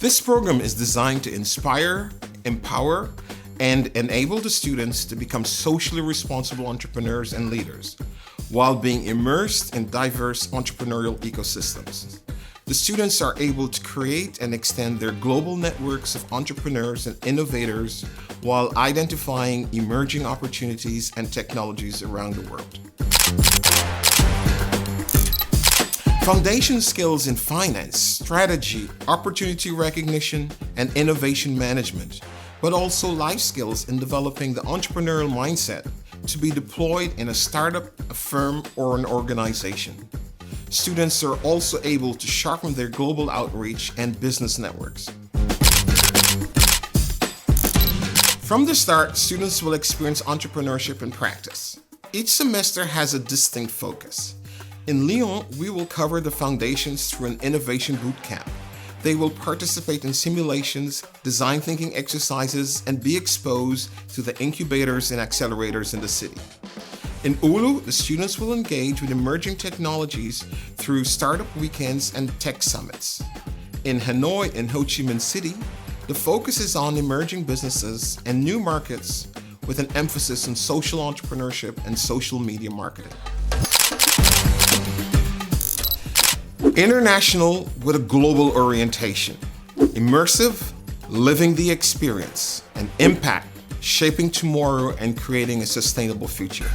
This program is designed to inspire, empower, and enable the students to become socially responsible entrepreneurs and leaders while being immersed in diverse entrepreneurial ecosystems. The students are able to create and extend their global networks of entrepreneurs and innovators while identifying emerging opportunities and technologies around the world. Foundation skills in finance, strategy, opportunity recognition, and innovation management, but also life skills in developing the entrepreneurial mindset to be deployed in a startup, a firm, or an organization. Students are also able to sharpen their global outreach and business networks. From the start, students will experience entrepreneurship in practice. Each semester has a distinct focus. In Lyon, we will cover the foundations through an innovation boot camp. They will participate in simulations, design thinking exercises, and be exposed to the incubators and accelerators in the city. In Oulu, the students will engage with emerging technologies through startup weekends and tech summits. In Hanoi and Ho Chi Minh City, the focus is on emerging businesses and new markets with an emphasis on social entrepreneurship and social media marketing. International with a global orientation. Immersive, living the experience, and impact, shaping tomorrow and creating a sustainable future.